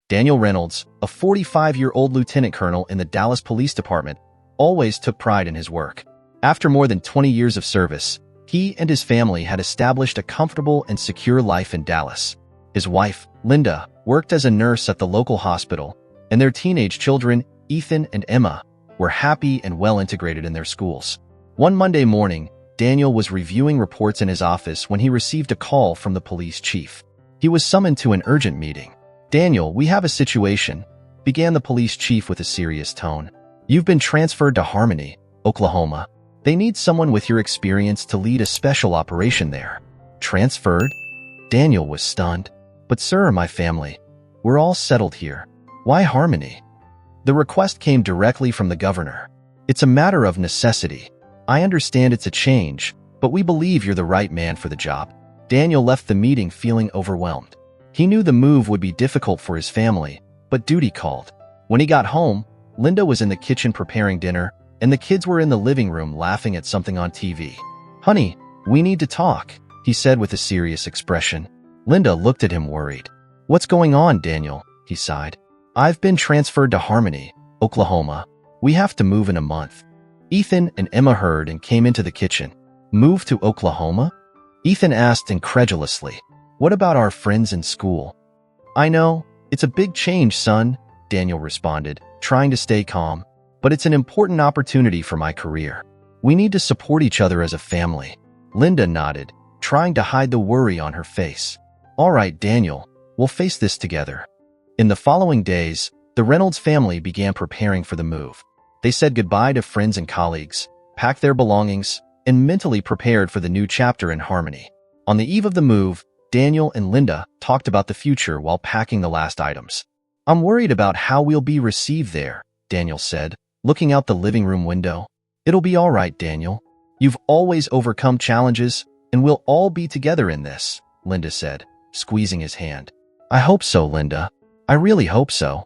Daniel Reynolds, a 45-year-old lieutenant colonel in the Dallas Police Department, always took pride in his work. After more than 20 years of service, he and his family had established a comfortable and secure life in Dallas. His wife, Linda, worked as a nurse at the local hospital, and their teenage children, Ethan and Emma, were happy and well integrated in their schools. One Monday morning, Daniel was reviewing reports in his office when he received a call from the police chief. He was summoned to an urgent meeting. "Daniel, we have a situation," began the police chief with a serious tone. "You've been transferred to Harmony, Oklahoma. They need someone with your experience to lead a special operation there." "Transferred?" Daniel was stunned. "But sir, my family, we're all settled here. Why Harmony?" The request came directly from the governor. "It's a matter of necessity. I understand it's a change, but we believe you're the right man for the job." Daniel left the meeting feeling overwhelmed. He knew the move would be difficult for his family, but duty called. When he got home, Linda was in the kitchen preparing dinner, and the kids were in the living room laughing at something on TV. "Honey, we need to talk," he said with a serious expression. Linda looked at him worried. "What's going on, Daniel?" he sighed. "I've been transferred to Harmony, Oklahoma. We have to move in a month." Ethan and Emma heard and came into the kitchen. "Move to Oklahoma?" Ethan asked incredulously. "What about our friends in school?" "I know, it's a big change, son," Daniel responded, trying to stay calm. "But it's an important opportunity for my career. We need to support each other as a family." Linda nodded, trying to hide the worry on her face. "All right, Daniel, we'll face this together." In the following days, the Reynolds family began preparing for the move. They said goodbye to friends and colleagues, packed their belongings, and mentally prepared for the new chapter in Harmony. On the eve of the move, Daniel and Linda talked about the future while packing the last items. "I'm worried about how we'll be received there," Daniel said, looking out the living room window. "It'll be all right, Daniel. You've always overcome challenges, and we'll all be together in this," Linda said, squeezing his hand. "I hope so, Linda. I really hope so."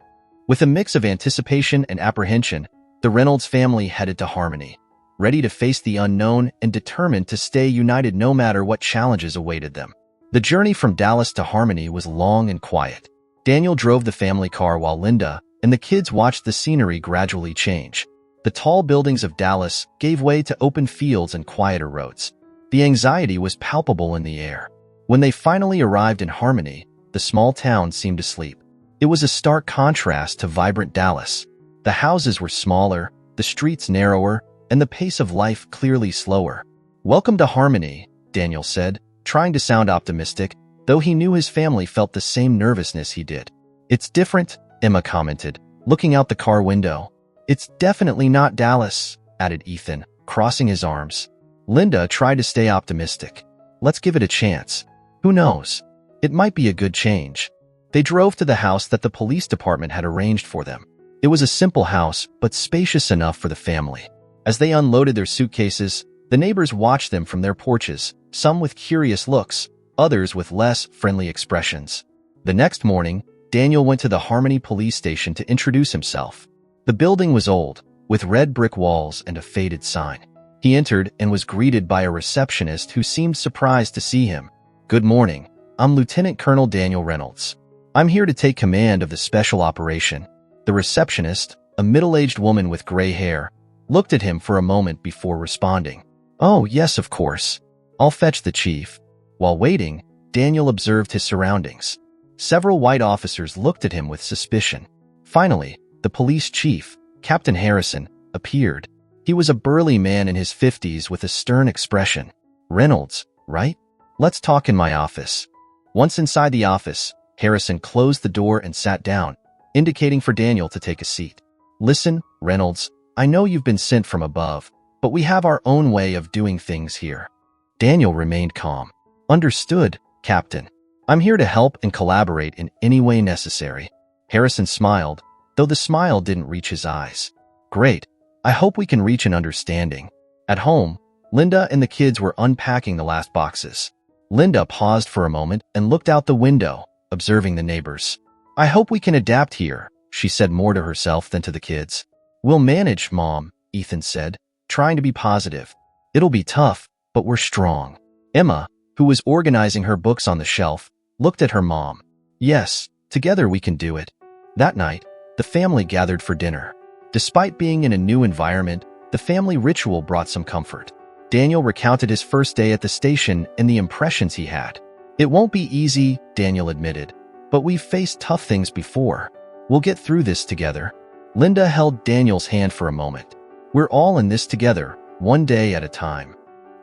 With a mix of anticipation and apprehension, the Reynolds family headed to Harmony, ready to face the unknown and determined to stay united no matter what challenges awaited them. The journey from Dallas to Harmony was long and quiet. Daniel drove the family car while Linda and the kids watched the scenery gradually change. The tall buildings of Dallas gave way to open fields and quieter roads. The anxiety was palpable in the air. When they finally arrived in Harmony, the small town seemed to sleep. It was a stark contrast to vibrant Dallas. The houses were smaller, the streets narrower, and the pace of life clearly slower. "Welcome to Harmony," Daniel said, trying to sound optimistic, though he knew his family felt the same nervousness he did. "It's different," Emma commented, looking out the car window. "It's definitely not Dallas," added Ethan, crossing his arms. Linda tried to stay optimistic. "Let's give it a chance. Who knows? It might be a good change." They drove to the house that the police department had arranged for them. It was a simple house, but spacious enough for the family. As they unloaded their suitcases, the neighbors watched them from their porches, some with curious looks, others with less friendly expressions. The next morning, Daniel went to the Harmony police station to introduce himself. The building was old, with red brick walls and a faded sign. He entered and was greeted by a receptionist who seemed surprised to see him. "Good morning. I'm Lieutenant Colonel Daniel Reynolds. I'm here to take command of the special operation." The receptionist, a middle-aged woman with gray hair, looked at him for a moment before responding. "Oh, yes, of course. I'll fetch the chief." While waiting, Daniel observed his surroundings. Several white officers looked at him with suspicion. Finally, the police chief, Captain Harrison, appeared. He was a burly man in his 50s with a stern expression. "Reynolds, right? Let's talk in my office." Once inside the office, Harrison closed the door and sat down, indicating for Daniel to take a seat. "Listen, Reynolds, I know you've been sent from above, but we have our own way of doing things here." Daniel remained calm. "Understood, Captain. I'm here to help and collaborate in any way necessary." Harrison smiled, though the smile didn't reach his eyes. "Great. I hope we can reach an understanding." At home, Linda and the kids were unpacking the last boxes. Linda paused for a moment and looked out the window, observing the neighbors. "I hope we can adapt here," she said more to herself than to the kids. "We'll manage, Mom," Ethan said, trying to be positive. "It'll be tough, but we're strong." Emma, who was organizing her books on the shelf, looked at her mom. "Yes, together we can do it." That night, the family gathered for dinner. Despite being in a new environment, the family ritual brought some comfort. Daniel recounted his first day at the station and the impressions he had. "It won't be easy," Daniel admitted, "but we've faced tough things before. We'll get through this together." Linda held Daniel's hand for a moment. "We're all in this together, one day at a time."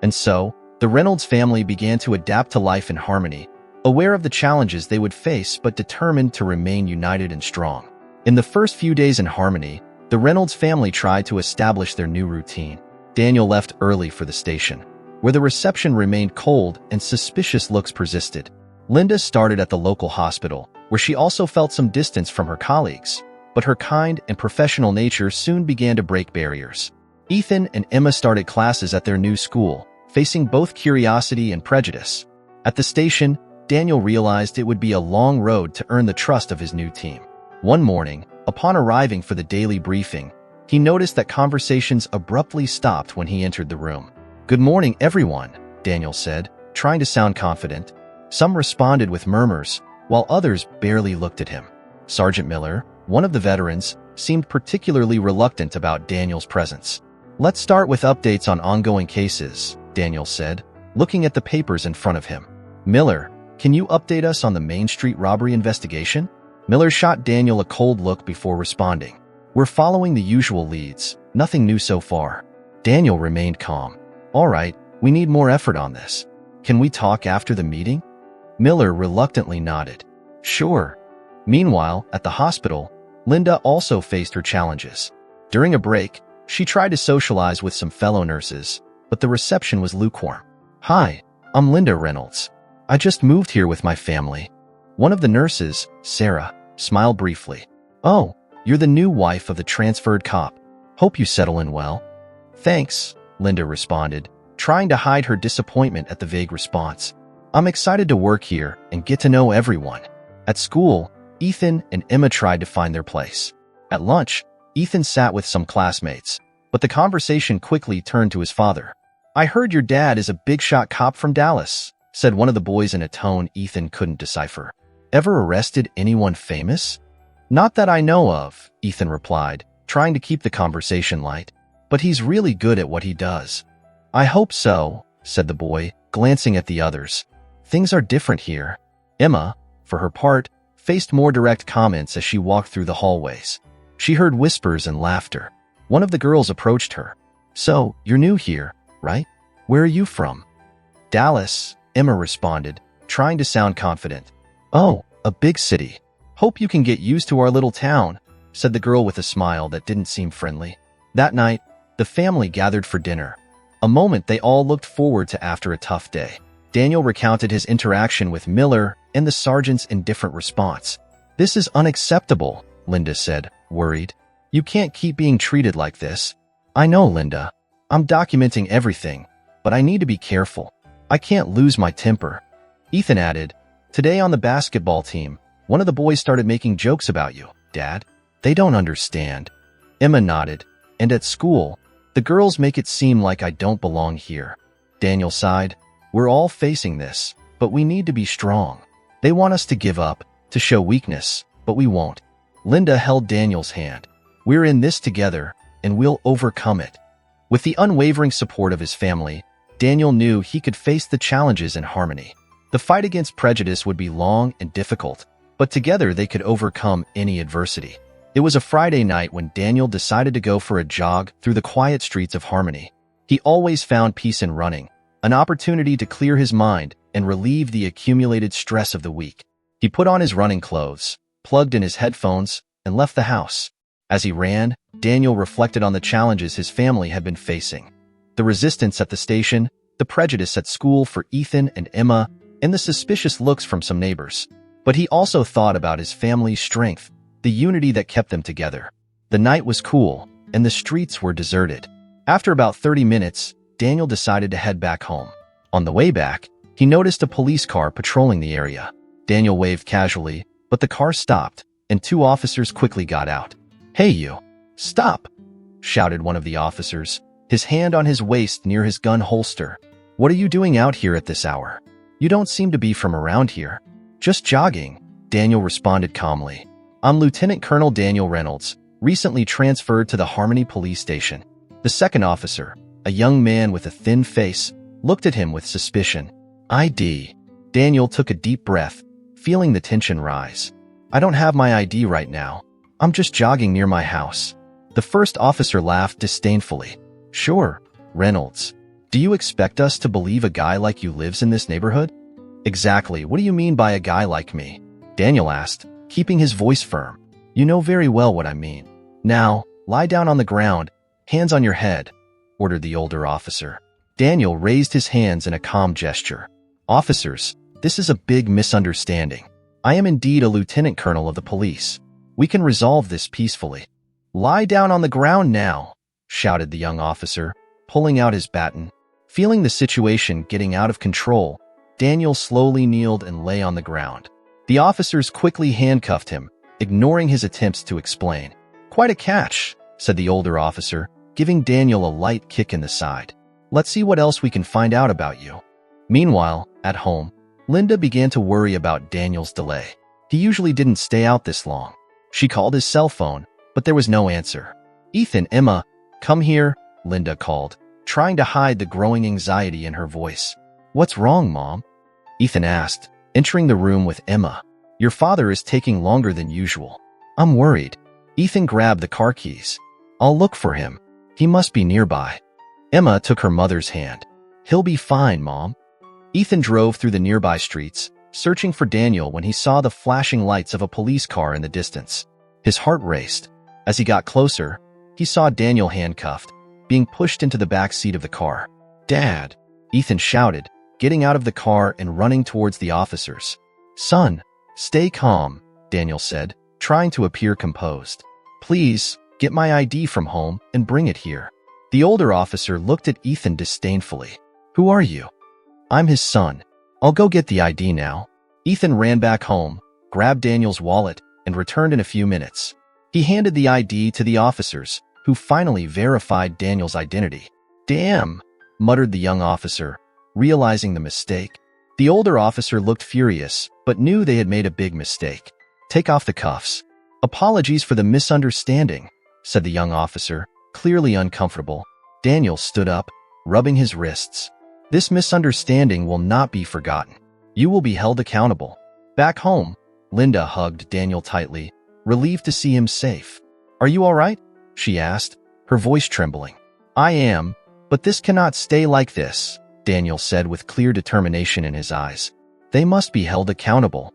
And so, the Reynolds family began to adapt to life in harmony, aware of the challenges they would face but determined to remain united and strong. In the first few days in harmony, the Reynolds family tried to establish their new routine. Daniel left early for the station, where the reception remained cold and suspicious looks persisted. Linda started at the local hospital, where she also felt some distance from her colleagues, but her kind and professional nature soon began to break barriers. Ethan and Emma started classes at their new school, facing both curiosity and prejudice. At the station, Daniel realized it would be a long road to earn the trust of his new team. One morning, upon arriving for the daily briefing, he noticed that conversations abruptly stopped when he entered the room. "Good morning, everyone," Daniel said, trying to sound confident. Some responded with murmurs, while others barely looked at him. Sergeant Miller, one of the veterans, seemed particularly reluctant about Daniel's presence. "Let's start with updates on ongoing cases," Daniel said, looking at the papers in front of him. "Miller, can you update us on the Main Street robbery investigation?" Miller shot Daniel a cold look before responding. "We're following the usual leads. Nothing new so far." Daniel remained calm. "All right, we need more effort on this. Can we talk after the meeting?" Miller reluctantly nodded. "Sure." Meanwhile, at the hospital, Linda also faced her challenges. During a break, she tried to socialize with some fellow nurses, but the reception was lukewarm. "Hi, I'm Linda Reynolds. I just moved here with my family." One of the nurses, Sarah, smiled briefly. "Oh, you're the new wife of the transferred cop. Hope you settle in well." "Thanks," Linda responded, trying to hide her disappointment at the vague response. "I'm excited to work here and get to know everyone." At school, Ethan and Emma tried to find their place. At lunch, Ethan sat with some classmates, but the conversation quickly turned to his father. "I heard your dad is a big-shot cop from Dallas," said one of the boys in a tone Ethan couldn't decipher. "Ever arrested anyone famous?" "Not that I know of," Ethan replied, trying to keep the conversation light. "But he's really good at what he does." "I hope so," said the boy, glancing at the others. "Things are different here." Emma, for her part, faced more direct comments as she walked through the hallways. She heard whispers and laughter. One of the girls approached her. "So, you're new here, right? Where are you from?" "Dallas," Emma responded, trying to sound confident. "Oh, a big city. Hope you can get used to our little town," said the girl with a smile that didn't seem friendly. That night, the family gathered for dinner, a moment they all looked forward to after a tough day. Daniel recounted his interaction with Miller and the sergeant's indifferent response. "This is unacceptable," Linda said, worried. "You can't keep being treated like this." "I know, Linda. I'm documenting everything, but I need to be careful. I can't lose my temper." Ethan added, "Today on the basketball team, one of the boys started making jokes about you, Dad. They don't understand." Emma nodded. "And at school, the girls make it seem like I don't belong here." Daniel sighed. "We're all facing this, but we need to be strong. They want us to give up, to show weakness, but we won't." Linda held Daniel's hand. "We're in this together, and we'll overcome it." With the unwavering support of his family, Daniel knew he could face the challenges in harmony. The fight against prejudice would be long and difficult, but together they could overcome any adversity. It was a Friday night when Daniel decided to go for a jog through the quiet streets of Harmony. He always found peace in running, an opportunity to clear his mind and relieve the accumulated stress of the week. He put on his running clothes, plugged in his headphones, and left the house. As he ran, Daniel reflected on the challenges his family had been facing. The resistance at the station, the prejudice at school for Ethan and Emma, and the suspicious looks from some neighbors. But he also thought about his family's strength, the unity that kept them together. The night was cool, and the streets were deserted. After about 30 minutes, Daniel decided to head back home. On the way back, he noticed a police car patrolling the area. Daniel waved casually, but the car stopped, and two officers quickly got out. "Hey you, stop!" shouted one of the officers, his hand on his waist near his gun holster. "What are you doing out here at this hour? You don't seem to be from around here." "Just jogging," Daniel responded calmly. I'm Lieutenant Colonel Daniel Reynolds, recently transferred to the Harmony Police Station. The second officer, a young man with a thin face, looked at him with suspicion. ID. Daniel took a deep breath, feeling the tension rise. I don't have my ID right now. I'm just jogging near my house. The first officer laughed disdainfully. Sure, Reynolds. Do you expect us to believe a guy like you lives in this neighborhood? Exactly, what do you mean by a guy like me? Daniel asked, keeping his voice firm. You know very well what I mean. Now, lie down on the ground, hands on your head, ordered the older officer. Daniel raised his hands in a calm gesture. Officers, this is a big misunderstanding. I am indeed a lieutenant colonel of the police. We can resolve this peacefully. Lie down on the ground now, shouted the young officer, pulling out his baton. Feeling the situation getting out of control, Daniel slowly kneeled and lay on the ground. The officers quickly handcuffed him, ignoring his attempts to explain. Quite a catch, said the older officer, giving Daniel a light kick in the side. Let's see what else we can find out about you. Meanwhile, at home, Linda began to worry about Daniel's delay. He usually didn't stay out this long. She called his cell phone, but there was no answer. Ethan, Emma, come here, Linda called, trying to hide the growing anxiety in her voice. What's wrong, Mom? Ethan asked, entering the room with Emma. Your father is taking longer than usual. I'm worried. Ethan grabbed the car keys. I'll look for him. He must be nearby. Emma took her mother's hand. He'll be fine, Mom. Ethan drove through the nearby streets, searching for Daniel when he saw the flashing lights of a police car in the distance. His heart raced. As he got closer, he saw Daniel handcuffed, being pushed into the back seat of the car. Dad, Ethan shouted, getting out of the car and running towards the officers. Son, stay calm, Daniel said, trying to appear composed. Please, get my ID from home and bring it here. The older officer looked at Ethan disdainfully. Who are you? I'm his son. I'll go get the ID now. Ethan ran back home, grabbed Daniel's wallet, and returned in a few minutes. He handed the ID to the officers, who finally verified Daniel's identity. Damn, muttered the young officer, realizing the mistake. The older officer looked furious, but knew they had made a big mistake. Take off the cuffs. Apologies for the misunderstanding, said the young officer, clearly uncomfortable. Daniel stood up, rubbing his wrists. This misunderstanding will not be forgotten. You will be held accountable. Back home, Linda hugged Daniel tightly, relieved to see him safe. Are you all right? She asked, her voice trembling. I am, but this cannot stay like this, Daniel said with clear determination in his eyes. They must be held accountable.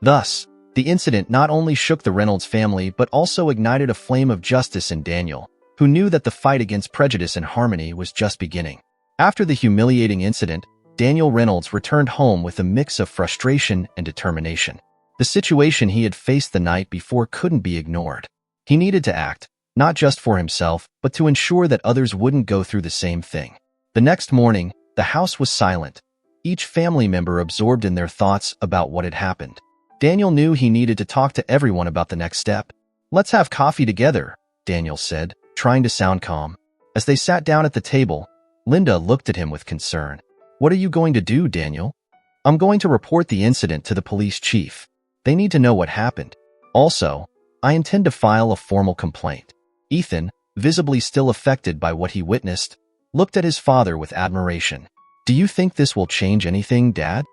Thus, the incident not only shook the Reynolds family but also ignited a flame of justice in Daniel, who knew that the fight against prejudice and Harmony was just beginning. After the humiliating incident, Daniel Reynolds returned home with a mix of frustration and determination. The situation he had faced the night before couldn't be ignored. He needed to act, not just for himself, but to ensure that others wouldn't go through the same thing. The next morning, the house was silent, each family member absorbed in their thoughts about what had happened. Daniel knew he needed to talk to everyone about the next step. Let's have coffee together, Daniel said, trying to sound calm. As they sat down at the table, Linda looked at him with concern. What are you going to do, Daniel? I'm going to report the incident to the police chief. They need to know what happened. Also, I intend to file a formal complaint. Ethan, visibly still affected by what he witnessed, looked at his father with admiration. Do you think this will change anything, Dad?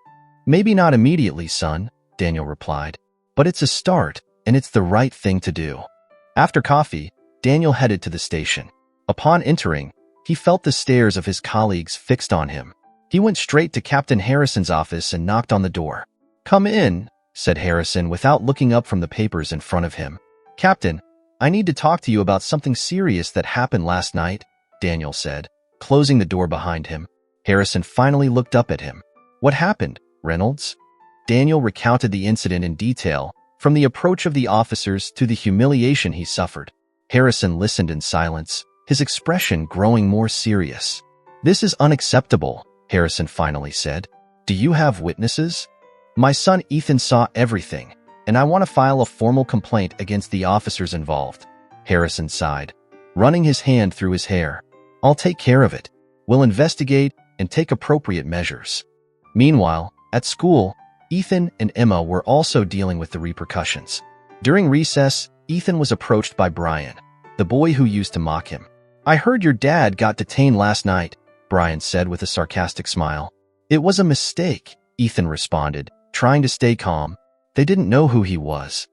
Maybe not immediately, son, Daniel replied. But it's a start, and it's the right thing to do. After coffee, Daniel headed to the station. Upon entering, he felt the stares of his colleagues fixed on him. He went straight to Captain Harrison's office and knocked on the door. Come in, said Harrison without looking up from the papers in front of him. Captain, I need to talk to you about something serious that happened last night, Daniel said, closing the door behind him. Harrison finally looked up at him. What happened, Reynolds? Daniel recounted the incident in detail, from the approach of the officers to the humiliation he suffered. Harrison listened in silence, his expression growing more serious. This is unacceptable, Harrison finally said. Do you have witnesses? My son Ethan saw everything, and I want to file a formal complaint against the officers involved. Harrison sighed, running his hand through his hair. I'll take care of it. We'll investigate and take appropriate measures. Meanwhile, at school, Ethan and Emma were also dealing with the repercussions. During recess, Ethan was approached by Brian, the boy who used to mock him. "I heard your dad got detained last night," Brian said with a sarcastic smile. "It was a mistake," Ethan responded, trying to stay calm. "They didn't know who he was."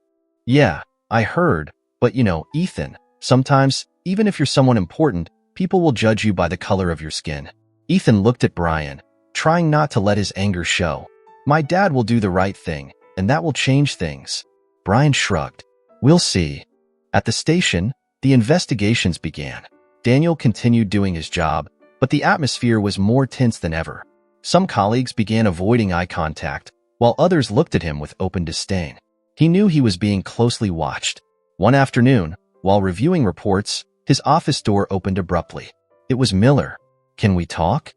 "Yeah, I heard, but Ethan, sometimes, even if you're someone important, people will judge you by the color of your skin." Ethan looked at Brian, trying not to let his anger show. "My dad will do the right thing, and that will change things." Brian shrugged. "We'll see." At the station, the investigations began. Daniel continued doing his job, but the atmosphere was more tense than ever. Some colleagues began avoiding eye contact, while others looked at him with open disdain. He knew he was being closely watched. One afternoon, while reviewing reports, his office door opened abruptly. It was Miller. "Can we talk?"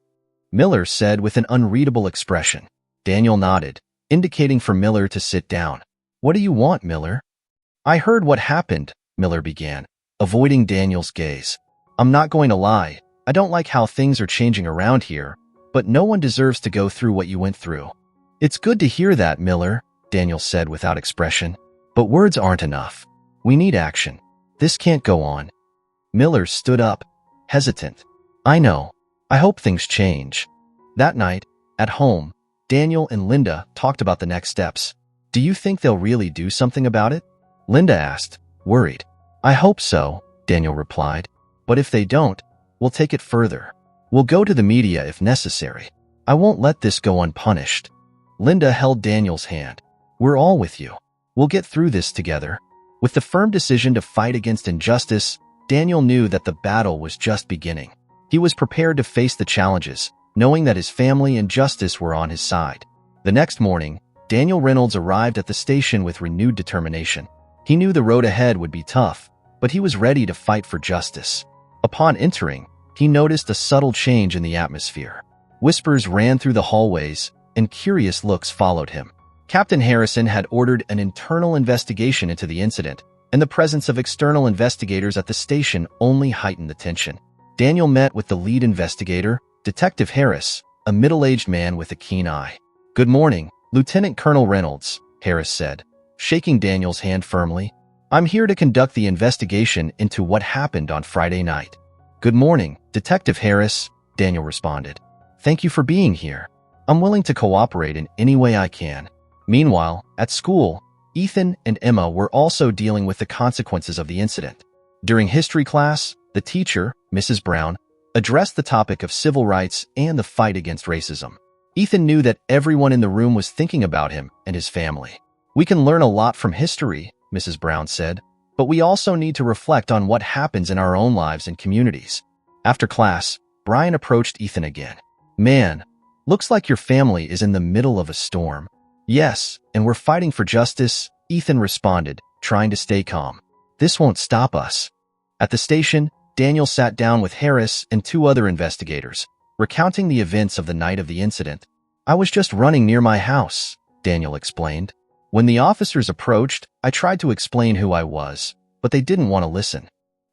Miller said with an unreadable expression. Daniel nodded, indicating for Miller to sit down. "What do you want, Miller?" "I heard what happened," Miller began, avoiding Daniel's gaze. "I'm not going to lie, I don't like how things are changing around here, but no one deserves to go through what you went through." "It's good to hear that, Miller," Daniel said without expression. "But words aren't enough. We need action. This can't go on." Miller stood up, hesitant. "I know. I hope things change." That night, at home, Daniel and Linda talked about the next steps. "Do you think they'll really do something about it?" Linda asked, worried. "I hope so," Daniel replied. "But if they don't, we'll take it further. We'll go to the media if necessary. I won't let this go unpunished." Linda held Daniel's hand. "We're all with you. We'll get through this together." With the firm decision to fight against injustice, Daniel knew that the battle was just beginning. He was prepared to face the challenges, knowing that his family and justice were on his side. The next morning, Daniel Reynolds arrived at the station with renewed determination. He knew the road ahead would be tough, but he was ready to fight for justice. Upon entering, he noticed a subtle change in the atmosphere. Whispers ran through the hallways, and curious looks followed him. Captain Harrison had ordered an internal investigation into the incident, and the presence of external investigators at the station only heightened the tension. Daniel met with the lead investigator, Detective Harris, a middle-aged man with a keen eye. "Good morning, Lieutenant Colonel Reynolds," Harris said, shaking Daniel's hand firmly. "I'm here to conduct the investigation into what happened on Friday night." "Good morning, Detective Harris," Daniel responded. "Thank you for being here. I'm willing to cooperate in any way I can." Meanwhile, at school, Ethan and Emma were also dealing with the consequences of the incident. During history class, the teacher, Mrs. Brown, addressed the topic of civil rights and the fight against racism. Ethan knew that everyone in the room was thinking about him and his family. "We can learn a lot from history," Mrs. Brown said, "but we also need to reflect on what happens in our own lives and communities." After class, Brian approached Ethan again. "Man, looks like your family is in the middle of a storm." "Yes, and we're fighting for justice," Ethan responded, trying to stay calm. "This won't stop us." At the station, Daniel sat down with Harris and two other investigators, recounting the events of the night of the incident. "I was just running near my house," Daniel explained. "When the officers approached, I tried to explain who I was, but they didn't want to listen."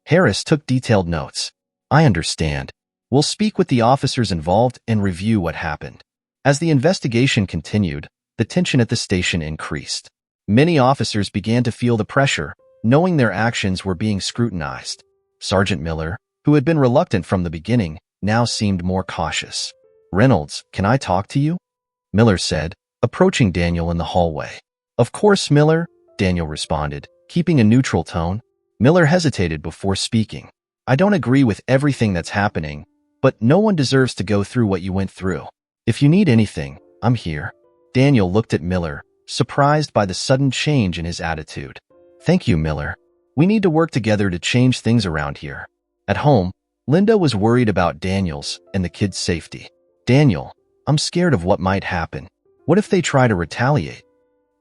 Harris took detailed notes. "I understand. We'll speak with the officers involved and review what happened." As the investigation continued, the tension at the station increased. Many officers began to feel the pressure, knowing their actions were being scrutinized. Sergeant Miller, who had been reluctant from the beginning, now seemed more cautious. "Reynolds, can I talk to you?" Miller said, approaching Daniel in the hallway. "Of course, Miller," Daniel responded, keeping a neutral tone. Miller hesitated before speaking. "I don't agree with everything that's happening, but no one deserves to go through what you went through. If you need anything, I'm here." Daniel looked at Miller, surprised by the sudden change in his attitude. "Thank you, Miller. We need to work together to change things around here." At home, Linda was worried about Daniel's and the kids' safety. "Daniel, I'm scared of what might happen. What if they try to retaliate?"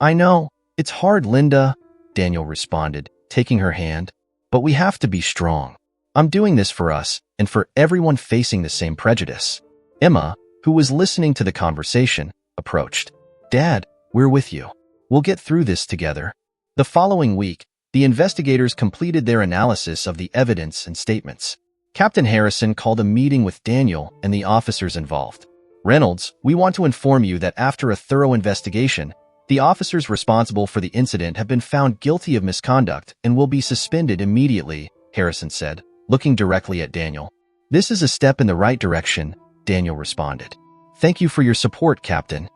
"I know. It's hard, Linda," Daniel responded, taking her hand. "But we have to be strong. I'm doing this for us and for everyone facing the same prejudice." Emma, who was listening to the conversation, approached. "Dad, we're with you. We'll get through this together." The following week, the investigators completed their analysis of the evidence and statements. Captain Harrison called a meeting with Daniel and the officers involved. "Reynolds, we want to inform you that after a thorough investigation, The officers responsible for the incident have been found guilty of misconduct and will be suspended immediately, Harrison said, looking directly at Daniel. This is a step in the right direction, Daniel responded. Thank you for your support, Captain.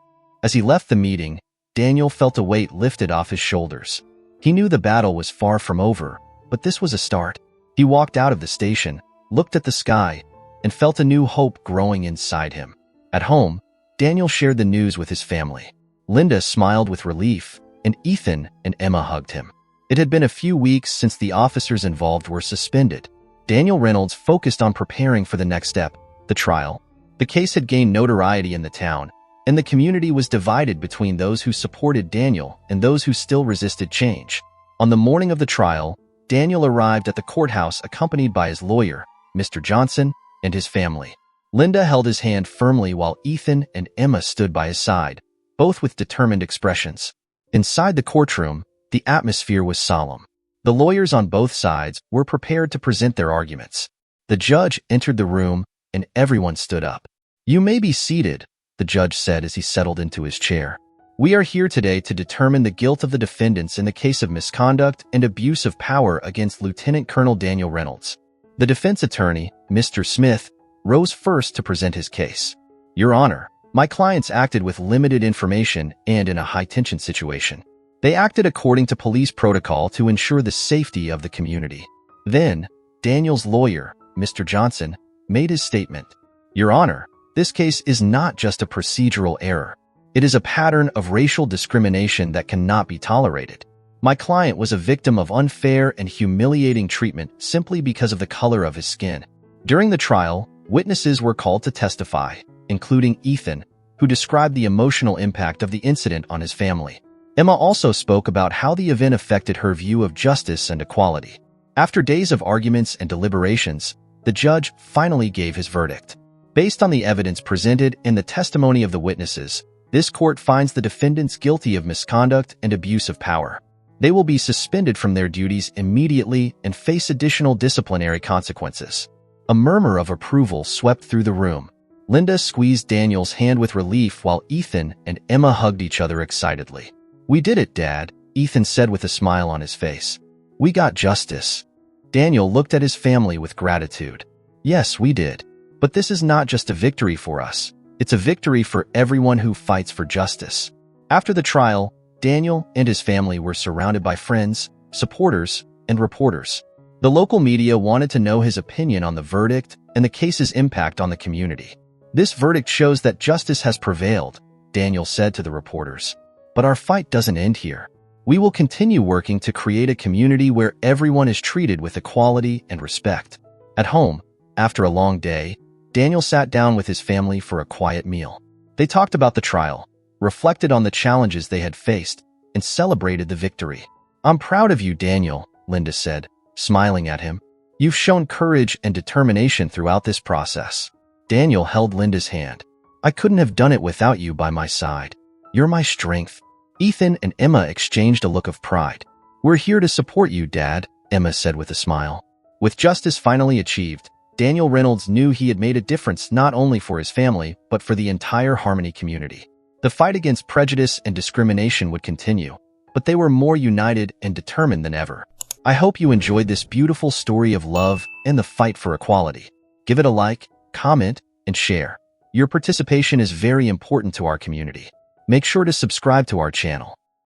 As he left the meeting, Daniel felt a weight lifted off his shoulders. He knew the battle was far from over, but this was a start. He walked out of the station, looked at the sky, and felt a new hope growing inside him. At home, Daniel shared the news with his family. Linda smiled with relief, and Ethan and Emma hugged him. It had been a few weeks since the officers involved were suspended. Daniel Reynolds focused on preparing for the next step, the trial. The case had gained notoriety in the town, and the community was divided between those who supported Daniel and those who still resisted change. On the morning of the trial, Daniel arrived at the courthouse accompanied by his lawyer, Mr. Johnson, and his family. Linda held his hand firmly while Ethan and Emma stood by his side, both with determined expressions. Inside the courtroom, the atmosphere was solemn. The lawyers on both sides were prepared to present their arguments. The judge entered the room, and everyone stood up. "You may be seated," the judge said as he settled into his chair. "We are here today to determine the guilt of the defendants in the case of misconduct and abuse of power against Lieutenant Colonel Daniel Reynolds." The defense attorney, Mr. Smith, rose first to present his case. "Your Honor, my clients acted with limited information and in a high-tension situation. They acted according to police protocol to ensure the safety of the community." Then, Daniel's lawyer, Mr. Johnson, made his statement. "Your Honor, this case is not just a procedural error. It is a pattern of racial discrimination that cannot be tolerated. My client was a victim of unfair and humiliating treatment simply because of the color of his skin." During the trial, witnesses were called to testify, including Ethan, who described the emotional impact of the incident on his family. Emma also spoke about how the event affected her view of justice and equality. After days of arguments and deliberations, the judge finally gave his verdict. Based on the evidence presented and the testimony of the witnesses, this court finds the defendants guilty of misconduct and abuse of power. They will be suspended from their duties immediately and face additional disciplinary consequences. A murmur of approval swept through the room. Linda squeezed Daniel's hand with relief while Ethan and Emma hugged each other excitedly. "We did it, Dad," Ethan said with a smile on his face. "We got justice." Daniel looked at his family with gratitude. "Yes, we did. But this is not just a victory for us. It's a victory for everyone who fights for justice." After the trial, Daniel and his family were surrounded by friends, supporters, and reporters. The local media wanted to know his opinion on the verdict and the case's impact on the community. "This verdict shows that justice has prevailed," Daniel said to the reporters. "But our fight doesn't end here. We will continue working to create a community where everyone is treated with equality and respect." At home, after a long day, Daniel sat down with his family for a quiet meal. They talked about the trial, reflected on the challenges they had faced, and celebrated the victory. "I'm proud of you, Daniel," Linda said, smiling at him. "You've shown courage and determination throughout this process." Daniel held Linda's hand. "I couldn't have done it without you by my side. You're my strength." Ethan and Emma exchanged a look of pride. "We're here to support you, Dad," Emma said with a smile. With justice finally achieved, Daniel Reynolds knew he had made a difference not only for his family, but for the entire Harmony community. The fight against prejudice and discrimination would continue, but they were more united and determined than ever. I hope you enjoyed this beautiful story of love and the fight for equality. Give it a like, comment, and share. Your participation is very important to our community. Make sure to subscribe to our channel.